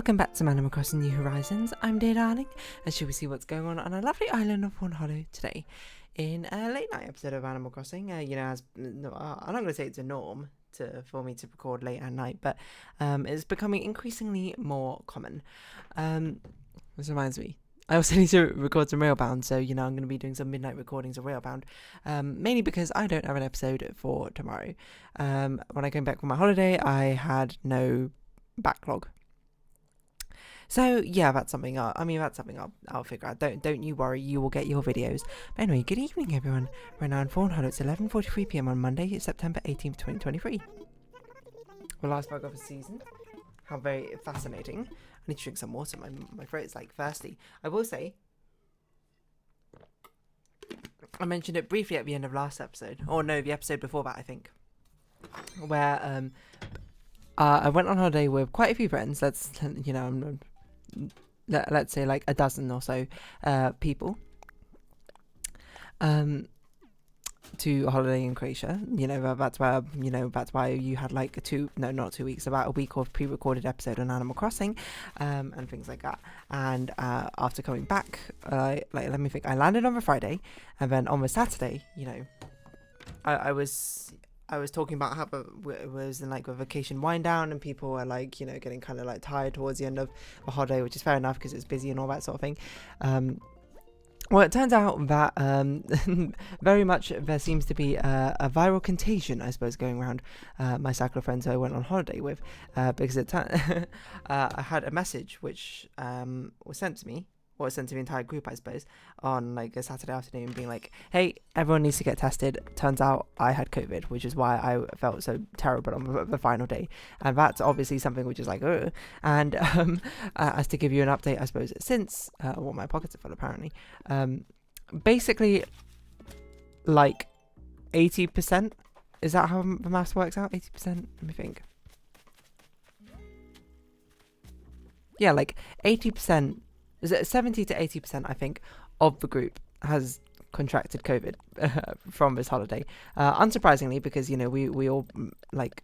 Welcome back to Animal Crossing New Horizons. I'm Dear Darling, and shall we see what's going on a lovely island of Fawnhollow today in a late night episode of Animal Crossing. I'm not going to say it's a norm for me to record late at night, but it's becoming increasingly more common. This reminds me, I also need to record some Railbound, so I'm going to be doing some midnight recordings of Railbound, mainly because I don't have an episode for tomorrow. When I came back from my holiday, I had no backlog. So yeah, that's something I'll figure out. Don't you worry, you will get your videos. But anyway, good evening everyone. We're now in Fawnhallow. It's 11:43 PM on Monday, September 18th, 2023. The last vlog of the season. How very fascinating. I need to drink some water. My throat is like thirsty. I will say, I mentioned it briefly at the end of last episode, or no, the episode before that, I think, where I went on holiday with quite a few friends. Let's say like a dozen or so people to a holiday in Croatia. That's why you had like not 2 weeks, about a week of pre-recorded episode on Animal Crossing and things like that. And after coming back, let me think, I landed on the Friday, and then on the Saturday, I was talking about how it was in like a vacation wind down, and people were like, getting kind of like tired towards the end of a holiday, which is fair enough because it's busy and all that sort of thing. Well, it turns out that very much there seems to be a viral contagion, I suppose, going around my circle of friends who I went on holiday with, because I had a message which was sent to me, or sent to the entire group, I suppose, on like a Saturday afternoon, being like, hey, everyone needs to get tested. Turns out I had COVID, which is why I felt so terrible on the final day. And that's obviously something which is like, ugh. And as to give you an update, I suppose, since, my pockets are full apparently, basically, like 80%, is that how the maths works out? 80%? Let me think. Yeah, like 80%, is it 70 to 80%, I think, of the group has contracted COVID from this holiday. Unsurprisingly, because, we all like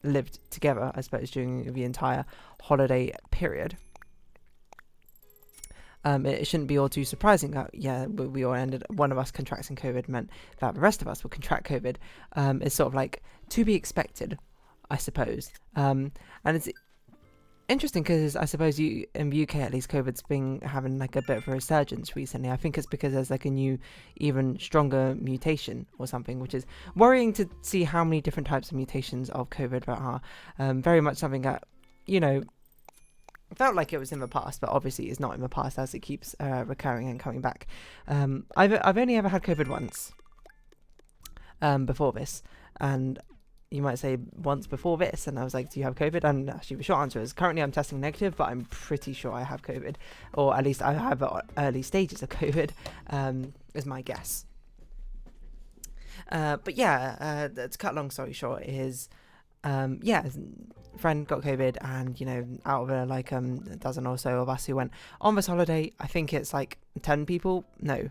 lived together, I suppose, during the entire holiday period. It shouldn't be all too surprising that, we all one of us contracting COVID meant that the rest of us would contract COVID. It's sort of like to be expected, I suppose. And it's interesting because I suppose in the UK at least, COVID's been having like a bit of a resurgence recently. I think it's because there's like a new, even stronger mutation or something, which is worrying to see how many different types of mutations of COVID there are. Very much something that, felt like it was in the past, but obviously it's not in the past as it keeps recurring and coming back. I've only ever had COVID once before this, and you might say once before this, and I was like, do you have COVID? And actually the short answer is currently I'm testing negative, but I'm pretty sure I have COVID, or at least I have early stages of COVID, is my guess. But yeah, to cut a long story short is, friend got COVID, and out of a dozen or so of us who went on this holiday, I think it's like 10 people, no,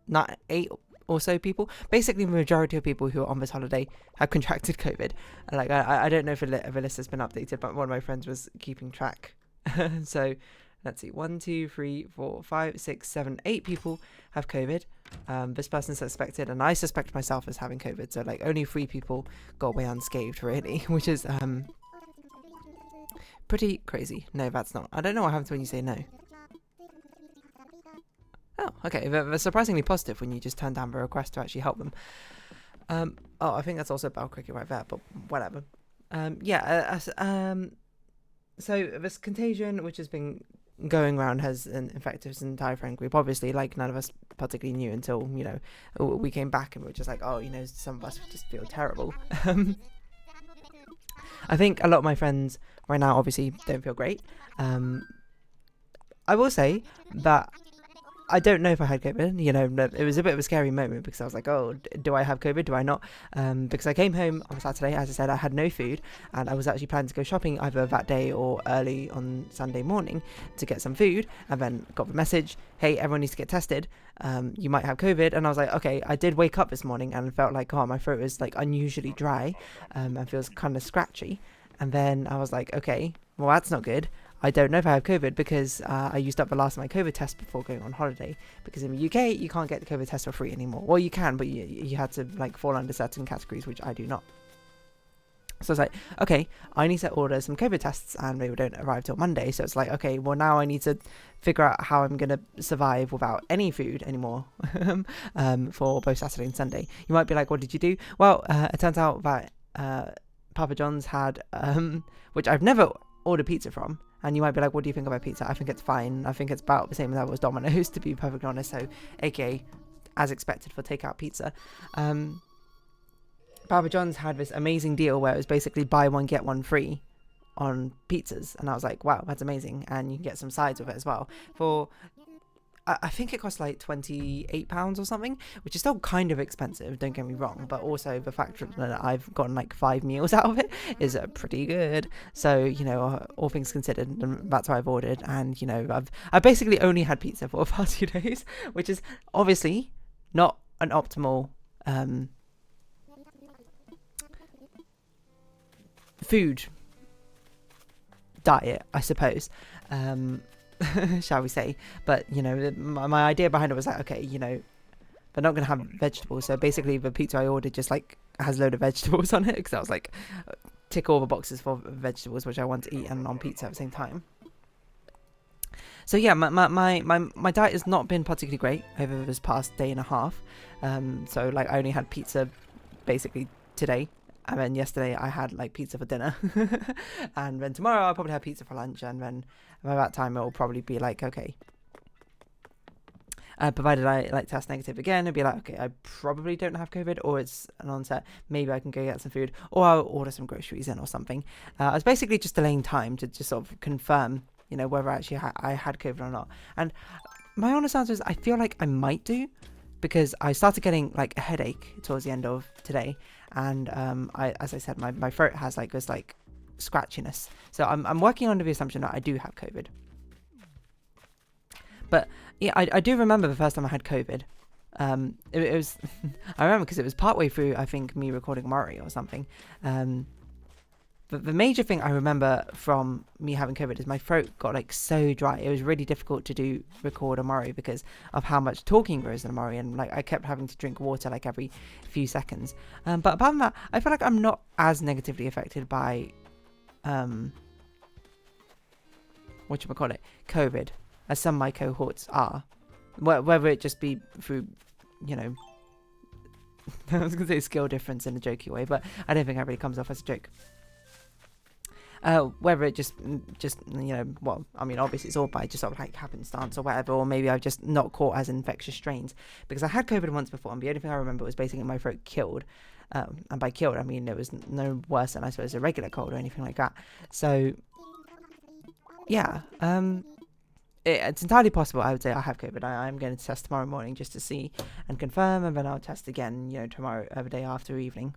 not 8 or so people. Basically, the majority of people who are on this holiday have contracted COVID. Like, I don't know if the list has been updated, but one of my friends was keeping track. So, let's see, 1, 2, 3, 4, 5, 6, 7, 8 people have COVID. This person suspected, and I suspect myself as having COVID. So, like, only 3 people got away unscathed, really, which is pretty crazy. No, that's not. I don't know what happens when you say no. Oh, okay. They're surprisingly positive when you just turn down the request to actually help them. I think that's also Bell Cricket right there, but whatever. So this contagion, which has been going around, has infected his entire friend group. Obviously, like, none of us particularly knew until, we came back and we were just like, some of us just feel terrible. I think a lot of my friends right now obviously don't feel great. I will say that I don't know if I had COVID. It was a bit of a scary moment because I was like, oh, do I have COVID? Do I not? Because I came home on Saturday, as I said, I had no food, and I was actually planning to go shopping either that day or early on Sunday morning to get some food, and then got the message, hey, everyone needs to get tested. You might have COVID. And I was like, okay, I did wake up this morning and felt like, my throat is like unusually dry and feels kind of scratchy. And then I was like, okay, well, that's not good. I don't know if I have COVID because I used up the last of my COVID test before going on holiday. Because in the UK, you can't get the COVID test for free anymore. Well, you can, but you had to like fall under certain categories, which I do not. So I was like, okay, I need to order some COVID tests, and they don't arrive till Monday. So it's like, okay, well, now I need to figure out how I'm going to survive without any food anymore for both Saturday and Sunday. You might be like, what did you do? Well, it turns out that Papa John's had, which I've never ordered pizza from. And you might be like, what do you think about pizza? I think it's fine. I think it's about the same level as Domino's, to be perfectly honest. So, aka, as expected for takeout pizza. Papa John's had this amazing deal where it was basically buy one, get one free on pizzas. And I was like, wow, that's amazing. And you can get some sides with it as well. For, I think it costs like £28 or something, which is still kind of expensive, don't get me wrong. But also the fact that I've gotten like 5 meals out of it is pretty good. So, you know, all things considered, that's what I've ordered. And, you know, I've basically only had pizza for the past 2 days, which is obviously not an optimal food diet, I suppose, shall we say. But, you know, my idea behind it was like, okay, you know, they're not going to have vegetables. So basically the pizza I ordered just like has a load of vegetables on it, because I was like, tick all the boxes for vegetables, which I want to eat, and on pizza at the same time. So yeah, my diet has not been particularly great over this past day and a half. So like I only had pizza basically today. And then yesterday I had like pizza for dinner. And then tomorrow I'll probably have pizza for lunch. And then by that time it'll probably be like, okay, provided I like test negative again, it'll be like, okay, I probably don't have COVID, or it's an onset. Maybe I can go get some food, or I'll order some groceries in or something. I was basically just delaying time to just sort of confirm, you know, whether actually I had COVID or not. And my honest answer is I feel like I might do, because I started getting like a headache towards the end of today. And as I said, my throat has like this like scratchiness. So I'm working under the assumption that I do have COVID. But yeah, I do remember the first time I had COVID. It was I remember because it was partway through, I think, me recording Murray or something. But the major thing I remember from me having COVID is my throat got like so dry. It was really difficult to record a Murray because of how much talking goes in a Murray, and like I kept having to drink water like every few seconds. But apart from that, I feel like I'm not as negatively affected by COVID, as some of my cohorts are. Whether it just be through, you know, I was gonna say skill difference in a jokey way, but I don't think that really comes off as a joke. Whether it just you know, well, I mean, obviously it's all by just sort of like happenstance or whatever, or maybe I've just not caught as infectious strains, because I had COVID once before, and the only thing I remember was basically my throat killed, and by killed I mean it was no worse than I suppose a regular cold or anything like that. So yeah, it's entirely possible. I would say I have COVID. I'm going to test tomorrow morning just to see and confirm, and then I'll test again, you know, tomorrow, the day after evening,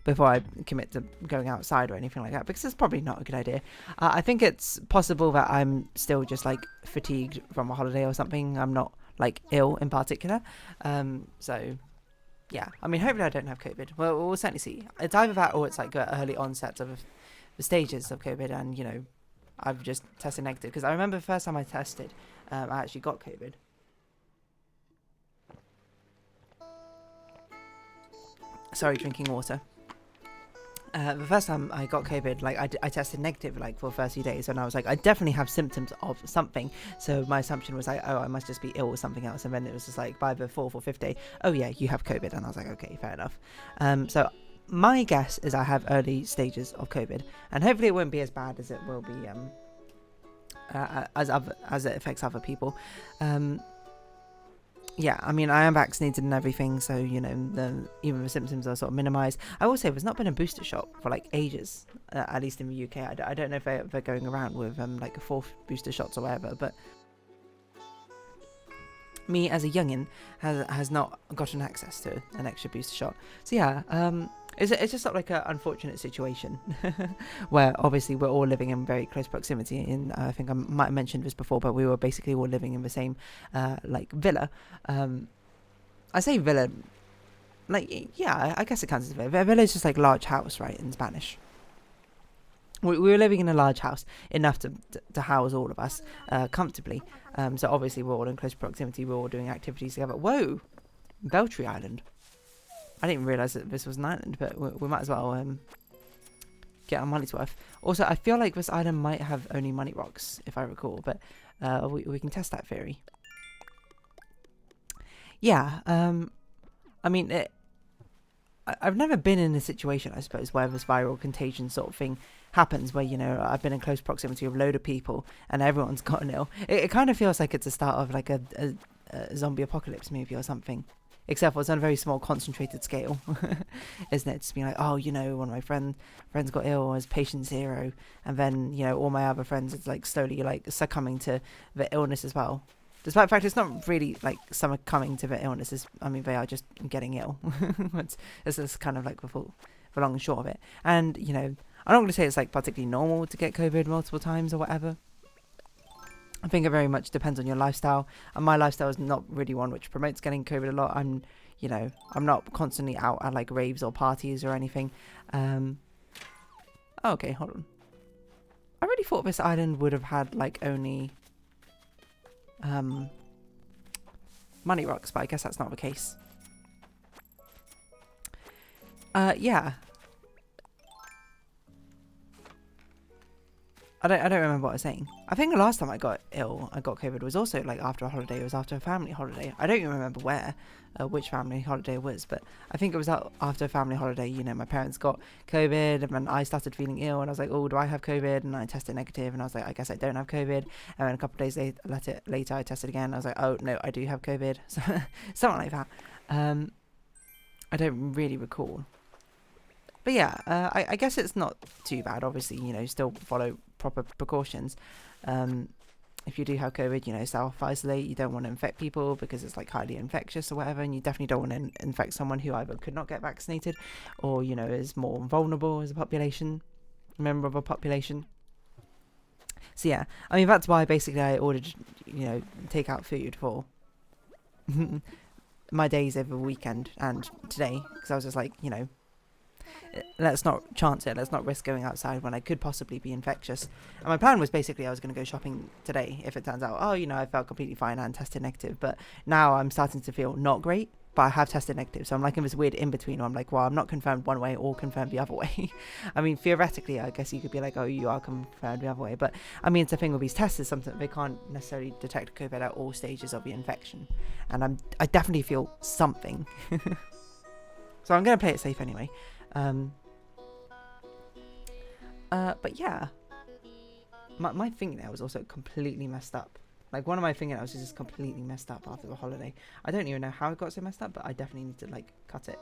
before I commit to going outside or anything like that, because it's probably not a good idea. I think it's possible that I'm still just like fatigued from a holiday or something. I'm not like ill in particular. So yeah, I mean, hopefully I don't have COVID. Well, we'll certainly see. It's either that or it's like early onset of the stages of COVID, and you know, I've just tested negative, because I remember the first time I tested, I actually got COVID. Sorry, drinking water. The first time I got COVID, like I tested negative like for the first few days, and I was like, I definitely have symptoms of something. So my assumption was like, oh, I must just be ill with something else. And then it was just like by the 4th or 5th day, oh yeah, you have COVID. And I was like, okay, fair enough. So my guess is I have early stages of COVID, and hopefully it won't be as bad as it will be as it affects other people. Yeah, I mean, I am vaccinated and everything, so, you know, even the symptoms are sort of minimised. I will say there's not been a booster shot for, like, ages, at least in the UK. I don't know if they're going around with, like, a 4th booster shots or whatever, but me, as a youngin', has not gotten access to an extra booster shot. So, yeah, it's just sort of like an unfortunate situation where obviously we're all living in very close proximity. And I think I might have mentioned this before, but we were basically all living in the same like villa. I say villa, like, yeah, I guess it counts as a villa. A villa is just like large house, right, in Spanish. we were living in a large house, enough to house all of us comfortably. So obviously we're all in close proximity. We're all doing activities together. Whoa, Beltry Island. I didn't even realise that this was an island, but we might as well get our money's worth. Also, I feel like this island might have only money rocks, if I recall, but we can test that theory. Yeah, I mean, I've never been in a situation, I suppose, where this viral contagion sort of thing happens, where, you know, I've been in close proximity with a load of people and everyone's gotten ill. It kind of feels like it's the start of like a zombie apocalypse movie or something. Except for it's on a very small, concentrated scale, isn't it? Just being like, oh, you know, one of my friends got ill as patient zero, and then, you know, all my other friends is like slowly like succumbing to the illness as well. Despite the fact it's not really like succumbing to the illnesses. I mean, they are just getting ill. It's kind of like the long and short of it. And, you know, I'm not going to say it's like particularly normal to get COVID multiple times or whatever. I think it very much depends on your lifestyle, and my lifestyle is not really one which promotes getting COVID a lot. I'm not constantly out at like raves or parties or anything. Okay, hold on. I really thought this island would have had like only money rocks, but I guess that's not the case. Yeah. I don't remember what I was saying. I think the last time I got COVID was also like after a holiday. It was after a family holiday. I don't even remember which family holiday it was, but I think it was after a family holiday. You know, my parents got COVID, and then I started feeling ill, and I was like, oh, do I have COVID? And I tested negative, and I was like, I guess I don't have COVID. And then a couple of days later, I tested again. I was like, oh no, I do have COVID. So, something like that. I don't really recall. But yeah, I guess it's not too bad. Obviously, you know, still follow proper precautions. If you do have COVID, you know, self-isolate. You don't want to infect people because it's like highly infectious or whatever, and you definitely don't want to infect someone who either could not get vaccinated or, you know, is more vulnerable as a member of a population. So yeah, I mean, that's why basically I ordered, you know, takeout food for my days over the weekend and today, because I was just like, you know, let's not chance it. Let's not risk going outside when I could possibly be infectious. And my plan was basically I was going to go shopping today if it turns out, oh, you know, I felt completely fine and tested negative. But now I'm starting to feel not great, but I have tested negative. So I'm like in this weird in-between where I'm like, well, I'm not confirmed one way or confirmed the other way. I mean, theoretically, I guess you could be like, oh, you are confirmed the other way. But I mean, it's the thing with these tests is something they can't necessarily detect COVID at all stages of the infection. And I definitely feel something. So I'm going to play it safe anyway. But yeah, my fingernail was also completely messed up. Like, one of my fingernails is just completely messed up after the holiday. I don't even know how it got so messed up, but I definitely need to like cut it.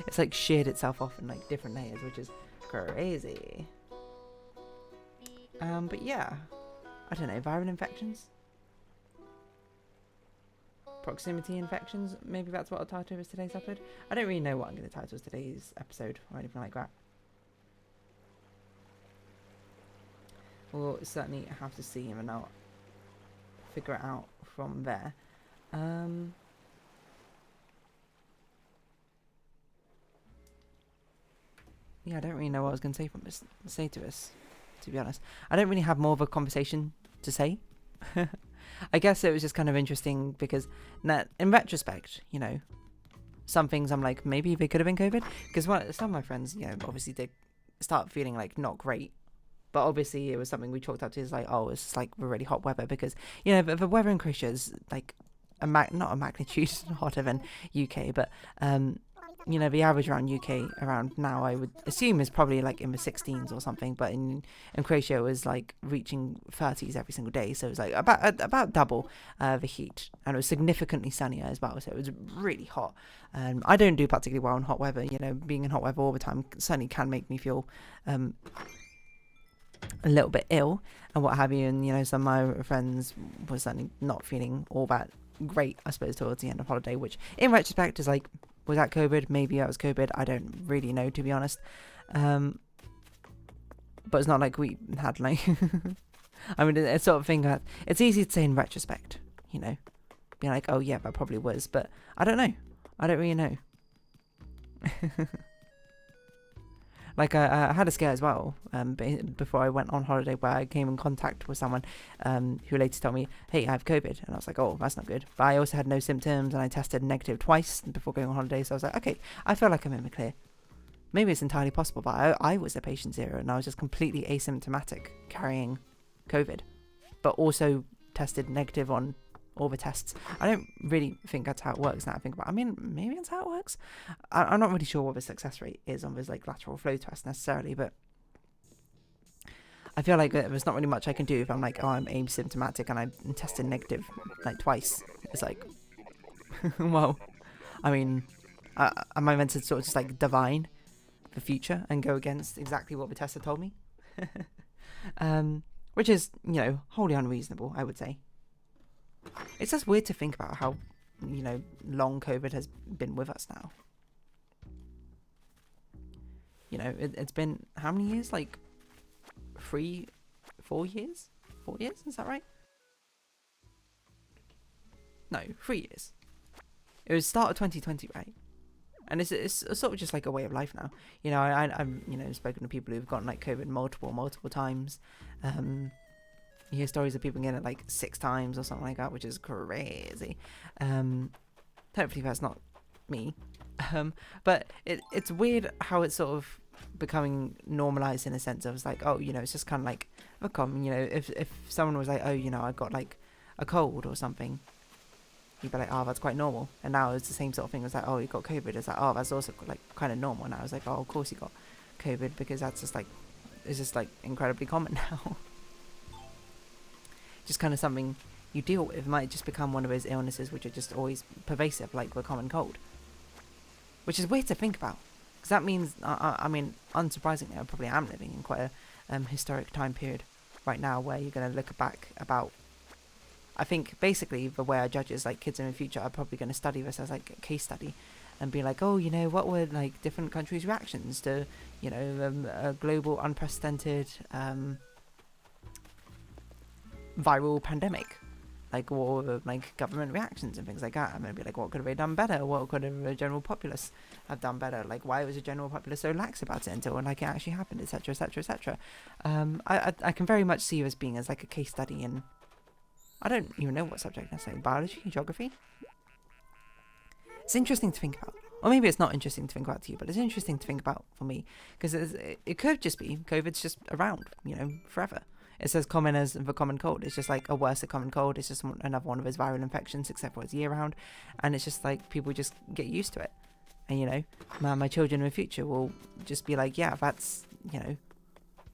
It's like sheared itself off in like different layers, which is crazy. But yeah, I don't know, viral infections, proximity infections, maybe that's what I'll title is today's episode. I don't really know what I'm going to title today's episode or anything like that. We'll certainly have to see him, and I'll figure it out from there. Yeah, I don't really know what I was going to say to us, to be honest. I don't really have more of a conversation to say. I guess it was just kind of interesting because in retrospect, you know, some things I'm like, maybe they could have been COVID. Because some of my friends, you know, obviously did start feeling like not great. But obviously it was something we chalked up to as like, oh, it's just like really hot weather. Because, you know, the weather in Croatia is like not a magnitude hotter than UK. But, you know, the average around UK around now, I would assume, is probably like in the 16s or something. But in Croatia, it was like reaching 30s every single day. So it was like about double the heat. And it was significantly sunnier as well. So it was really hot. I don't do particularly well in hot weather. You know, being in hot weather all the time certainly can make me feel a little bit ill and what have you. And, you know, some of my friends were certainly not feeling all that great, I suppose, towards the end of holiday, which in retrospect is like, was that COVID? Maybe that was COVID. I don't really know, to be honest. But it's not like we had like I mean, it's sort of thing that it's easy to say in retrospect, you know, being like, oh yeah, that probably was, but I don't know. I don't really know. Like I had a scare as well before I went on holiday, where I came in contact with someone who later told me, hey, I have COVID. And I was like, oh, that's not good. But I also had no symptoms, and I tested negative twice before going on holiday. So I was like, okay, I feel like I'm in the clear. Maybe it's entirely possible, but I was a patient zero, and I was just completely asymptomatic carrying COVID, but also tested negative on all the tests. I don't really think that's how it works now I think about it. I mean, maybe that's how it works. I'm not really sure what the success rate is on this like lateral flow test necessarily, but I feel like there's not really much I can do if I'm like, oh, I'm asymptomatic and I'm tested negative like twice. It's like, well, I mean, am I meant to sort of just like divine the future and go against exactly what the test had told me? Which is, you know, wholly unreasonable, I would say. It's just weird to think about how, you know, long COVID has been with us now. You know, it's been how many years? Like 4 years? 4 years? Is that right? No, 3 years. It was start of 2020, right? And it's sort of just like a way of life now. You know, I've you know, spoken to people who've gotten like COVID multiple times. You hear stories of people getting it like 6 times or something like that, which is crazy. Hopefully that's not me. But it's weird how it's sort of becoming normalized in a sense of, it's like, oh, you know, it's just kind of like a common, you know, if someone was like, oh, you know, I got like a cold or something, you'd be like, oh, that's quite normal. And now it's the same sort of thing. It's like, oh, you got COVID. It's like, oh, that's also like kind of normal. And I was like, oh, of course you got COVID, because that's just like, it's just like incredibly common now. Just kind of something you deal with. It might just become one of those illnesses which are just always pervasive, like the common cold. Which is weird to think about, because that means, I mean, unsurprisingly, I probably am living in quite a historic time period right now, where you're going to look back about, I think basically the way I judge is like kids in the future are probably going to study this as like a case study and be like, oh, you know, what were like different countries' reactions to, you know, a global unprecedented viral pandemic, like what were like government reactions and things like that. I'm going to be like, what could have they done better? What could have the general populace have done better? Like, why was the general populace so lax about it until like it actually happened, etc, etc, etc. I can very much see this being as like a case study in, I don't even know what subject necessarily, biology, geography. It's interesting to think about. Or maybe it's not interesting to think about to you, but it's interesting to think about for me, because it could just be COVID's just around, you know, forever. It's as common as the common cold. It's just like a worse common cold. It's just another one of those viral infections, except for it's year round. And it's just like people just get used to it. And, you know, my children in the future will just be like, yeah, that's, you know,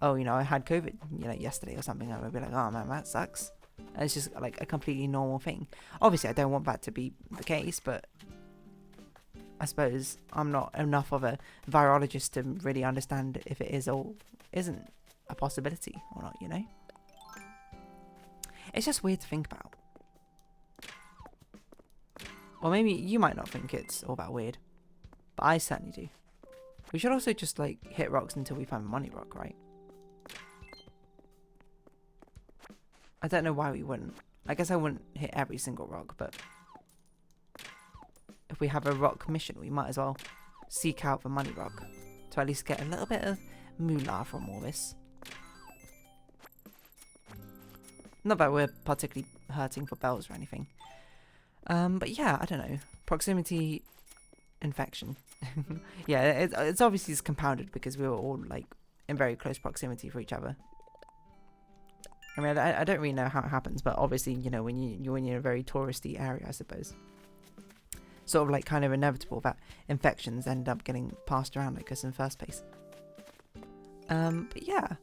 oh, you know, I had COVID, you know, yesterday or something. I would be like, oh man, that sucks. And it's just like a completely normal thing. Obviously, I don't want that to be the case, but I suppose I'm not enough of a virologist to really understand if it is or isn't a possibility or not, you know? It's just weird to think about. Or maybe you might not think it's all that weird, but I certainly do. We should also just like hit rocks until we find a money rock, right? I don't know why we wouldn't. I guess I wouldn't hit every single rock, but if we have a rock mission, we might as well seek out the money rock to at least get a little bit of moolah from all this. Not that we're particularly hurting for bells or anything. But yeah, I don't know. Proximity infection. Yeah, it's obviously compounded because we were all like in very close proximity for each other. I mean, I don't really know how it happens, but obviously, you know, when you're in a very touristy area, I suppose, sort of like kind of inevitable that infections end up getting passed around like us in the first place. But yeah,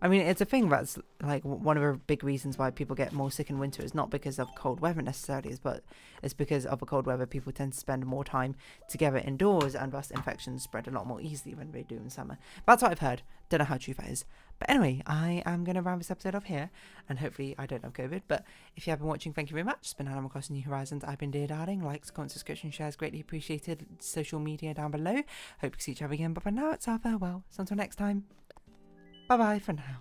I mean, it's a thing that's like one of the big reasons why people get more sick in winter is not because of cold weather necessarily, but it's because of a cold weather people tend to spend more time together indoors, and thus infections spread a lot more easily than they do in summer. That's what I've heard. Don't know how true that is. But anyway, I am going to round this episode off here, and hopefully I don't have COVID, but if you have been watching, thank you very much. It's been Animal Crossing New Horizons. I've been Dear Darling. Likes, comments, subscription, shares, greatly appreciated. Social media down below. Hope to see each other again, but for now it's our farewell. So until next time, bye bye for now.